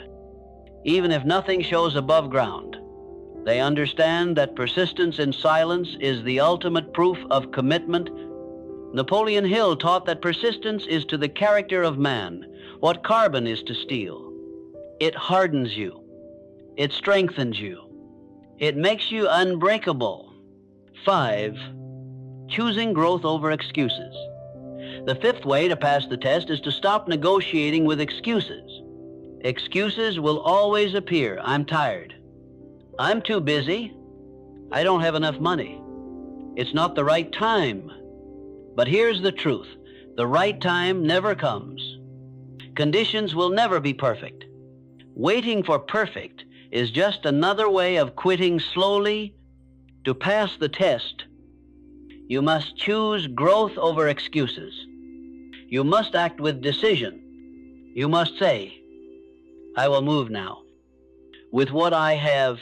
even if nothing shows above ground. They understand that persistence in silence is the ultimate proof of commitment. Napoleon Hill taught that persistence is to the character of man what carbon is to steel. It hardens you. It strengthens you. It makes you unbreakable. 5. Choosing growth over excuses. The fifth way to pass the test is to stop negotiating with excuses. Excuses will always appear. I'm tired. I'm too busy. I don't have enough money. It's not the right time. But here's the truth. The right time never comes. Conditions will never be perfect. Waiting for perfect is just another way of quitting slowly. To pass the test, you must choose growth over excuses. You must act with decision. You must say, I will move now. With what I have,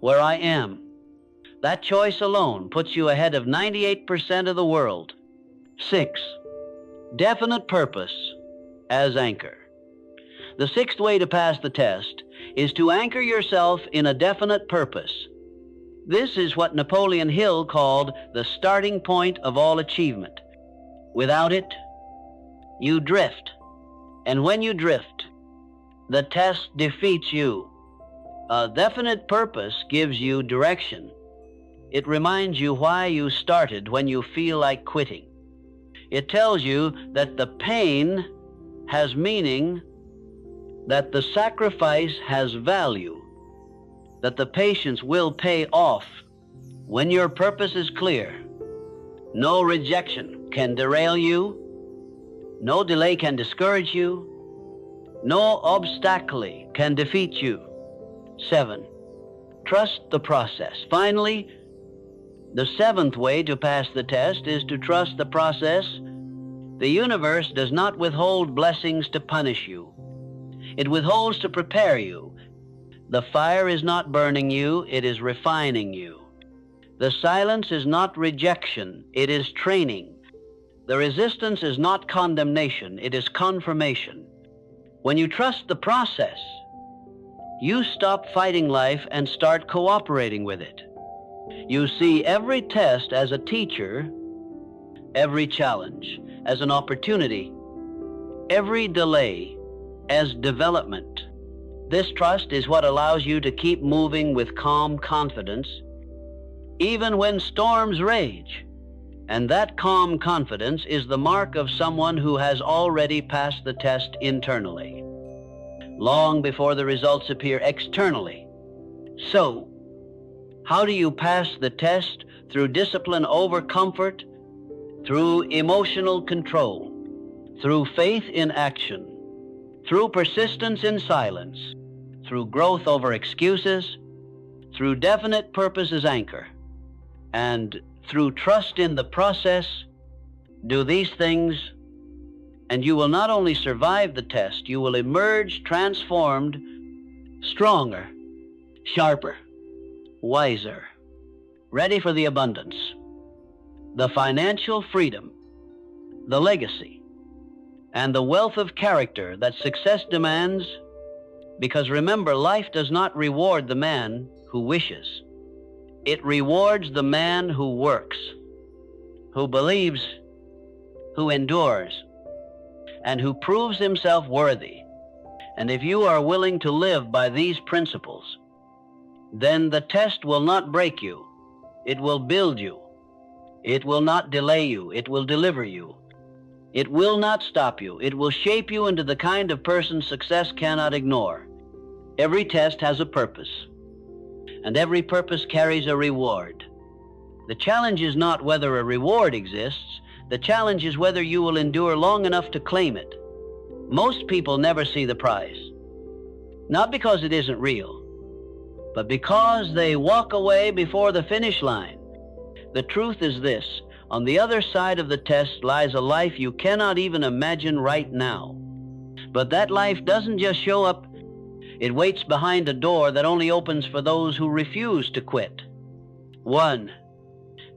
where I am. That choice alone puts you ahead of 98% of the world. 6. Definite purpose as anchor. The sixth way to pass the test is to anchor yourself in a definite purpose. This is what Napoleon Hill called the starting point of all achievement. Without it, you drift. And when you drift, the test defeats you. A definite purpose gives you direction. It reminds you why you started when you feel like quitting. It tells you that the pain has meaning, that the sacrifice has value, that the patience will pay off. When your purpose is clear, no rejection can derail you, no delay can discourage you. No obstacle can defeat you. 7. Trust the process. Finally, the 7th way to pass the test is to trust the process. The universe does not withhold blessings to punish you. It withholds to prepare you. The fire is not burning you, it is refining you. The silence is not rejection, it is training. The resistance is not condemnation, it is confirmation. When you trust the process, you stop fighting life and start cooperating with it. You see every test as a teacher, every challenge as an opportunity, every delay as development. This trust is what allows you to keep moving with calm confidence, even when storms rage. And that calm confidence is the mark of someone who has already passed the test internally, long before the results appear externally. So, how do you pass the test? Through discipline over comfort, through emotional control, through faith in action, through persistence in silence, through growth over excuses, through definite purpose as anchor, and through trust in the process. Do these things, and you will not only survive the test, you will emerge transformed, stronger, sharper, wiser, ready for the abundance, the financial freedom, the legacy, and the wealth of character that success demands. Because remember, life does not reward the man who wishes. It rewards the man who works, who believes, who endures, and who proves himself worthy. And if you are willing to live by these principles, then the test will not break you. It will build you. It will not delay you. It will deliver you. It will not stop you. It will shape you into the kind of person success cannot ignore. Every test has a purpose, and every purpose carries a reward. The challenge is not whether a reward exists. The challenge is whether you will endure long enough to claim it. Most people never see the prize, not because it isn't real, but because they walk away before the finish line. The truth is this: on the other side of the test lies a life you cannot even imagine right now. But that life doesn't just show up. It waits behind a door that only opens for those who refuse to quit. 1.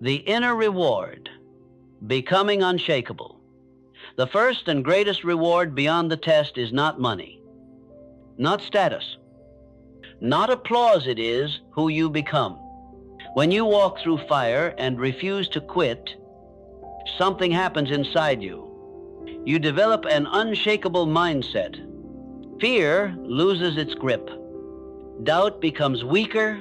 The inner reward, becoming unshakable. The first and greatest reward beyond the test is not money, not status, not applause. It is who you become. When you walk through fire and refuse to quit, something happens inside you. You develop an unshakable mindset. Fear loses its grip. Doubt becomes weaker.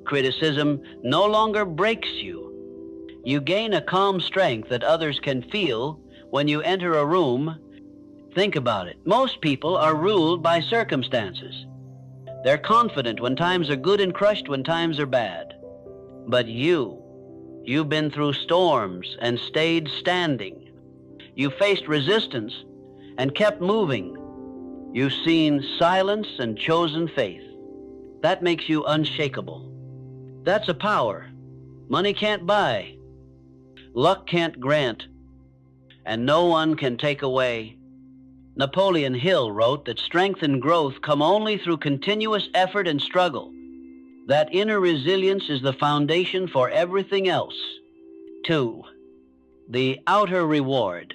Criticism no longer breaks you. You gain a calm strength that others can feel when you enter a room. Think about it. Most people are ruled by circumstances. They're confident when times are good and crushed when times are bad. But you've been through storms and stayed standing. You faced resistance and kept moving. You've seen silence and chosen faith. That makes you unshakable. That's a power money can't buy, luck can't grant, and no one can take away. Napoleon Hill wrote that strength and growth come only through continuous effort and struggle. That inner resilience is the foundation for everything else. 2. The outer reward.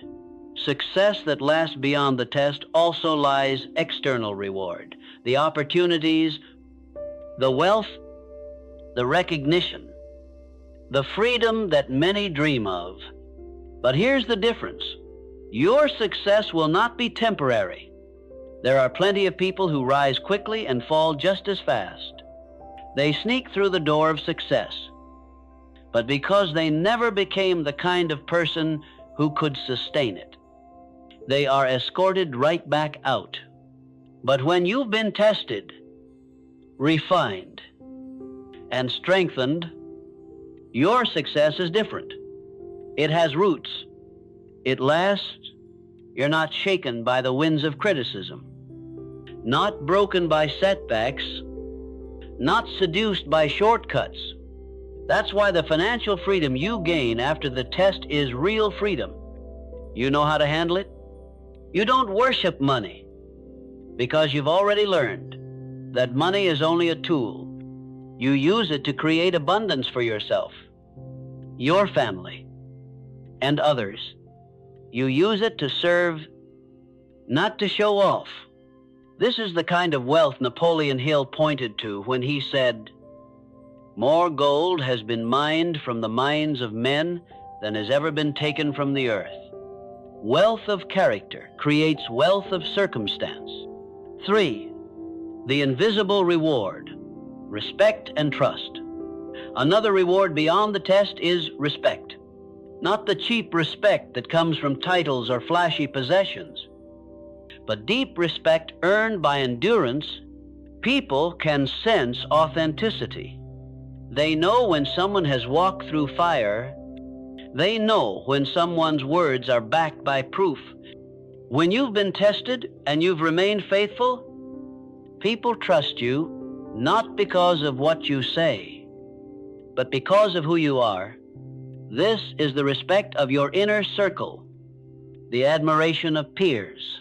Success that lasts beyond the test also lies external reward. The opportunities, the wealth, the recognition, the freedom that many dream of. But here's the difference. Your success will not be temporary. There are plenty of people who rise quickly and fall just as fast. They sneak through the door of success, but because they never became the kind of person who could sustain it, they are escorted right back out. But when you've been tested, refined, and strengthened, your success is different. It has roots. It lasts. You're not shaken by the winds of criticism. not broken by setbacks, not seduced by shortcuts. That's why the financial freedom you gain after the test is real freedom. You know how to handle it? You don't worship money because you've already learned that money is only a tool. You use it to create abundance for yourself, your family, and others. You use it to serve, not to show off. This is the kind of wealth Napoleon Hill pointed to when he said, "More gold has been mined from the mines of men than has ever been taken from the earth." Wealth of character creates wealth of circumstance. 3, the invisible reward, respect and trust. Another reward beyond the test is respect. Not the cheap respect that comes from titles or flashy possessions, but deep respect earned by endurance. People can sense authenticity. They know when someone has walked through fire. They know when someone's words are backed by proof. When you've been tested and you've remained faithful, people trust you not because of what you say, but because of who you are. This is the respect of your inner circle, the admiration of peers,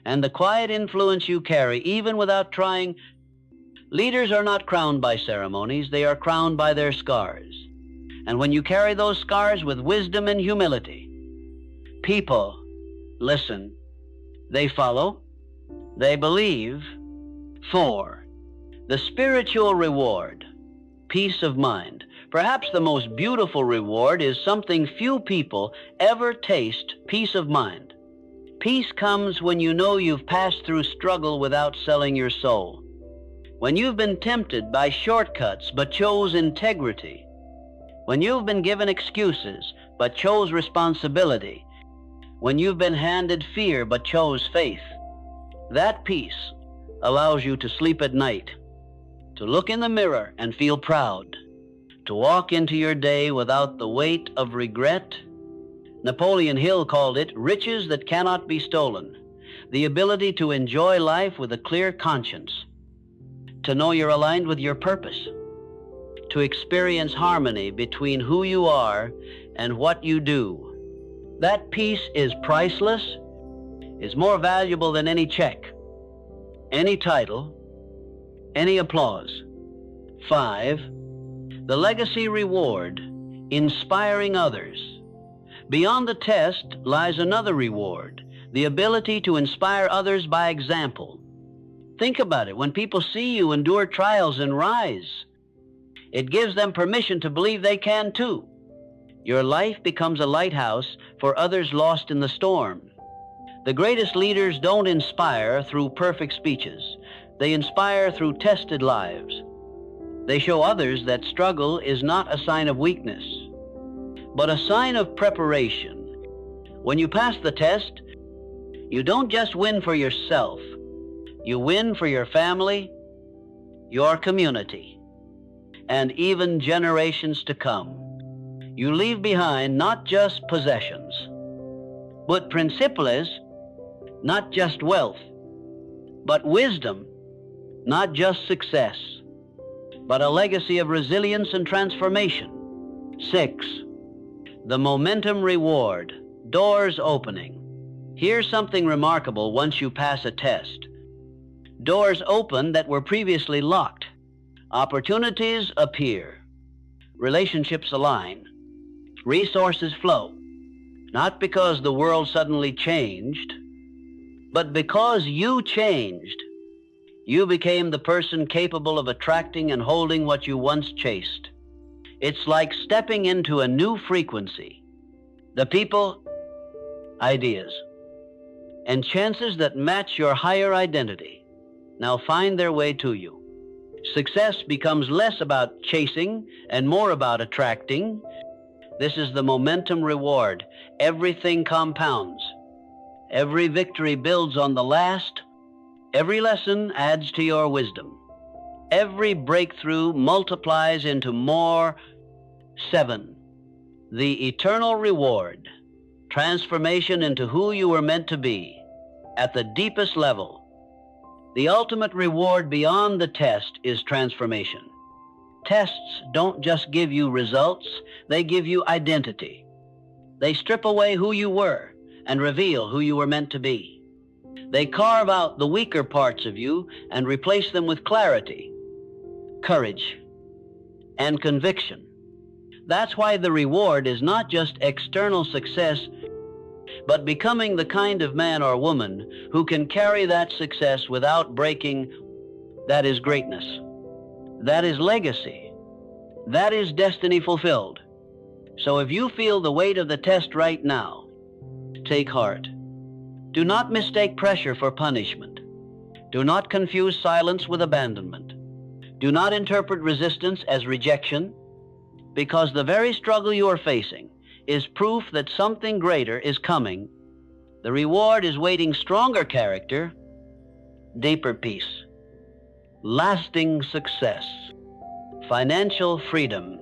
and the quiet influence you carry even without trying. Leaders are not crowned by ceremonies, they are crowned by their scars. And when you carry those scars with wisdom and humility, people listen, they follow, they believe. 4, the spiritual reward, peace of mind. Perhaps the most beautiful reward is something few people ever taste: peace of mind. Peace comes when you know you've passed through struggle without selling your soul. When you've been tempted by shortcuts but chose integrity. When you've been given excuses but chose responsibility. When you've been handed fear but chose faith. That peace allows you to sleep at night, to look in the mirror and feel proud, to walk into your day without the weight of regret. Napoleon Hill called it riches that cannot be stolen, the ability to enjoy life with a clear conscience, to know you're aligned with your purpose, to experience harmony between who you are and what you do. That peace is priceless, is more valuable than any check, any title, any applause. 5, the legacy reward, inspiring others. Beyond the test lies another reward, the ability to inspire others by example. Think about it. When people see you endure trials and rise, it gives them permission to believe they can too. Your life becomes a lighthouse for others lost in the storm. The greatest leaders don't inspire through perfect speeches. They inspire through tested lives. They show others that struggle is not a sign of weakness, but a sign of preparation. When you pass the test, you don't just win for yourself. You win for your family, your community, and even generations to come. You leave behind not just possessions, but principles, not just wealth, but wisdom, not just success, but a legacy of resilience and transformation. 6, the momentum reward, doors opening. Here's something remarkable once you pass a test. Doors open that were previously locked. Opportunities appear. Relationships align. Resources flow. Not because the world suddenly changed, but because you changed. You became the person capable of attracting and holding what you once chased. It's like stepping into a new frequency. The people, ideas, and chances that match your higher identity now find their way to you. Success becomes less about chasing and more about attracting. This is the momentum reward. Everything compounds. Every victory builds on the last. Every lesson adds to your wisdom. Every breakthrough multiplies into more. 7, the eternal reward, transformation into who you were meant to be at the deepest level. The ultimate reward beyond the test is transformation. Tests don't just give you results, they give you identity. They strip away who you were and reveal who you were meant to be. They carve out the weaker parts of you and replace them with clarity, courage, and conviction. That's why the reward is not just external success, but becoming the kind of man or woman who can carry that success without breaking. That is greatness. That is legacy. That is destiny fulfilled. So if you feel the weight of the test right now, take heart. Do not mistake pressure for punishment. Do not confuse silence with abandonment. Do not interpret resistance as rejection, because the very struggle you are facing is proof that something greater is coming. The reward is waiting: stronger character, deeper peace, lasting success, financial freedom,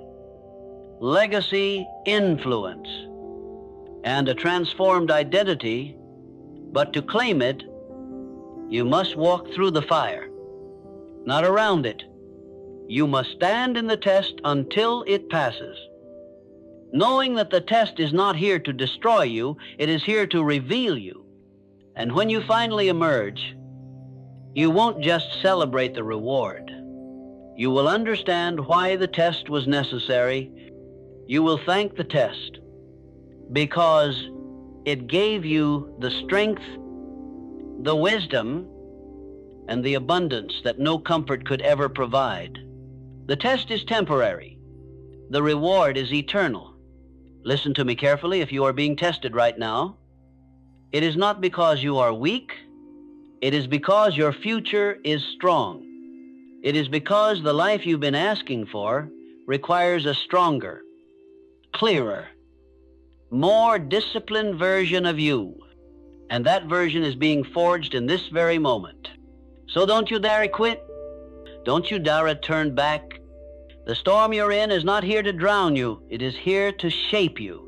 legacy, influence, and a transformed identity. But to claim it, you must walk through the fire, not around it. You must stand in the test until it passes, knowing that the test is not here to destroy you, it is here to reveal you. And when you finally emerge, you won't just celebrate the reward. You will understand why the test was necessary. You will thank the test because it gave you the strength, the wisdom, and the abundance that no comfort could ever provide. The test is temporary. The reward is eternal. Listen to me carefully if you are being tested right now. It is not because you are weak. It is because your future is strong. It is because the life you've been asking for requires a stronger, clearer, more disciplined version of you. And that version is being forged in this very moment. So don't you dare quit. Don't you dare turn back. The storm you're in is not here to drown you. It is here to shape you.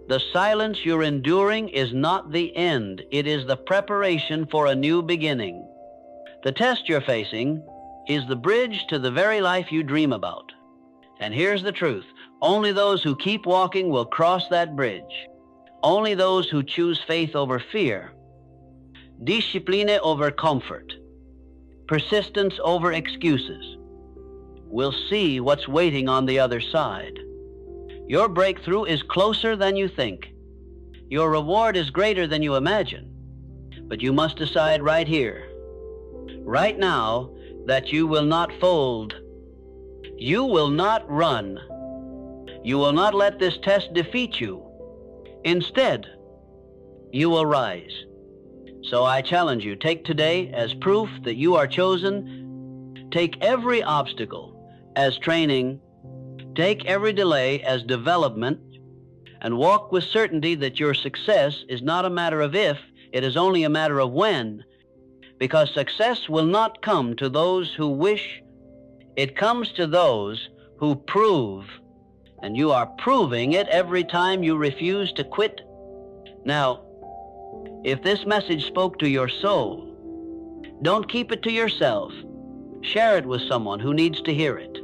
The silence you're enduring is not the end. It is the preparation for a new beginning. The test you're facing is the bridge to the very life you dream about. And here's the truth. Only those who keep walking will cross that bridge. Only those who choose faith over fear, discipline over comfort, persistence over excuses, will see what's waiting on the other side. Your breakthrough is closer than you think. Your reward is greater than you imagine. But you must decide right here, right now, that you will not fold. You will not run. You will not let this test defeat you. Instead, you will rise. So I challenge you, take today as proof that you are chosen. Take every obstacle as training. Take every delay as development, and walk with certainty that your success is not a matter of if, it is only a matter of when, because success will not come to those who wish. It comes to those who prove, and you are proving it every time you refuse to quit. Now, if this message spoke to your soul, don't keep it to yourself. Share it with someone who needs to hear it.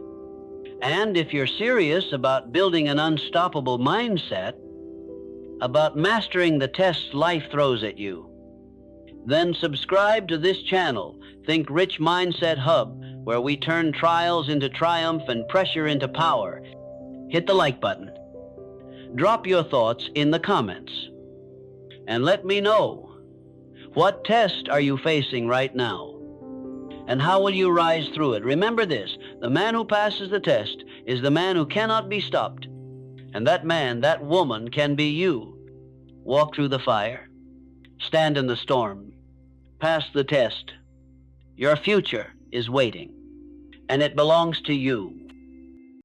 And if you're serious about building an unstoppable mindset, about mastering the tests life throws at you, then subscribe to this channel, Think Rich Mindset Hub, where we turn trials into triumph and pressure into power. Hit the like button. Drop your thoughts in the comments. And let me know, what test are you facing right now? And how will you rise through it? Remember this, the man who passes the test is the man who cannot be stopped. And that man, that woman can be you. Walk through the fire. Stand in the storm. Pass the test. Your future is waiting, and it belongs to you.